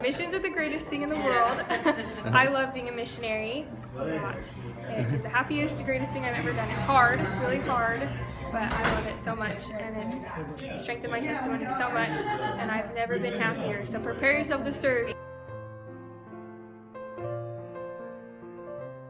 Missions are the greatest thing in the world. I love being a missionary a lot. It is the happiest, greatest thing I've ever done. It's hard, really hard, but I love it so much, and it's strengthened my testimony so much, and I've never been happier. So prepare yourself to serve.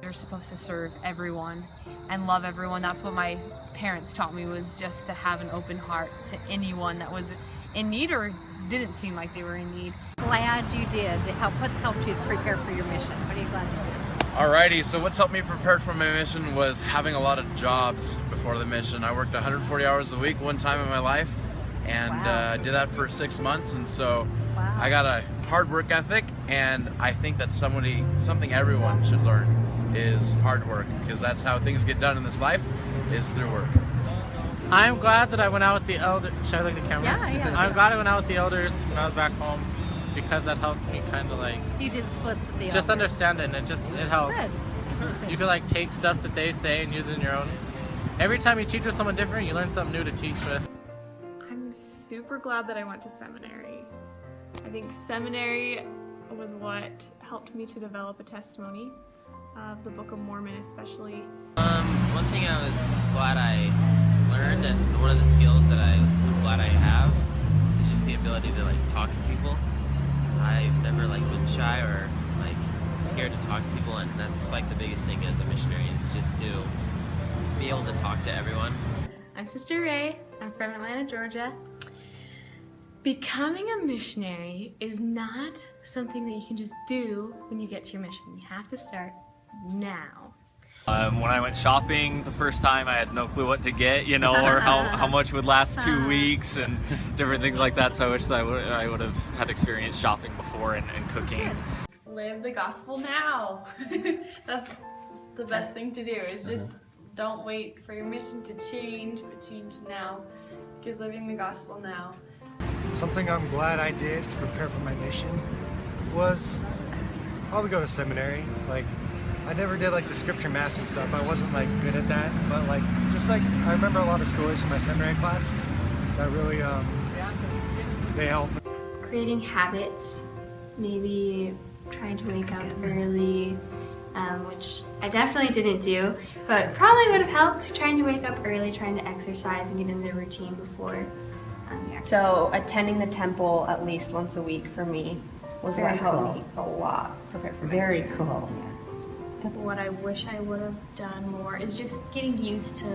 You're supposed to serve everyone and love everyone. That's what my parents taught me, was just to have an open heart to anyone that was in need or didn't seem like they were in need. Glad you did. What's helped you prepare for your mission? What are you glad you did? Alrighty, so what's helped me prepare for my mission was having a lot of jobs before the mission. I worked 140 hours a week one time in my life, and did that for 6 months, and so I got a hard work ethic, and I think that's something everyone should learn is hard work, because that's how things get done in this life, is through work. I'm glad that I went out with the elders. Should I look at the camera? Yeah. I'm glad I went out with the elders when I was back home, because that helped me kind of like... You did splits with the just elders. understand it, and it helps. Good. You can like take stuff that they say and use it in your own. Every time you teach with someone different, you learn something new to teach with. I'm super glad that I went to seminary. I think seminary was what helped me to develop a testimony of the Book of Mormon especially. One thing I was glad I learned, and one of the skills that I'm glad I have, is just the ability to like talk to people. I've never like been shy or like scared to talk to people, and that's like the biggest thing as a missionary, is just to be able to talk to everyone. I'm Sister Ray. I'm from Atlanta, Georgia. Becoming a missionary is not something that you can just do when you get to your mission. You have to start now. When I went shopping the first time, I had no clue what to get, you know, or how much would last 2 weeks and different things like that. So I wish that I would have had experience shopping before and cooking. Live the gospel now. That's the best thing to do, is just don't wait for your mission to change, but change now. Because living the gospel now. Something I'm glad I did to prepare for my mission was probably go to seminary. Like, I never did like the scripture mastery stuff. I wasn't like good at that, but like just like I remember a lot of stories from my seminary class that really they help. Creating habits, maybe trying to wake up early, which I definitely didn't do, but probably would have helped. Trying to wake up early, trying to exercise and get in the routine before. So attending the temple at least once a week for me was what helped me a lot prepare for my Very mission. cool. What I wish I would have done more is just getting used to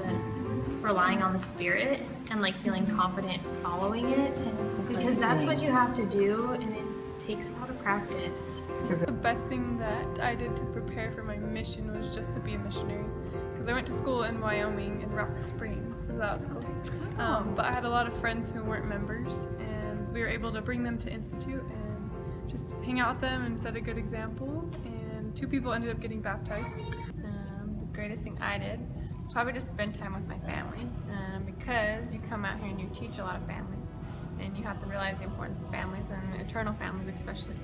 relying on the Spirit and like feeling confident following it, because that's what you have to do, and it takes a lot of practice. The best thing that I did to prepare for my mission was just to be a missionary, because I went to school in Wyoming in Rock Springs, so that was cool. But I had a lot of friends who weren't members, and we were able to bring them to Institute and just hang out with them and set a good example. And 2 people ended up getting baptized. The greatest thing I did was probably just spend time with my family, because you come out here and you teach a lot of families, and you have to realize the importance of families, and eternal families especially.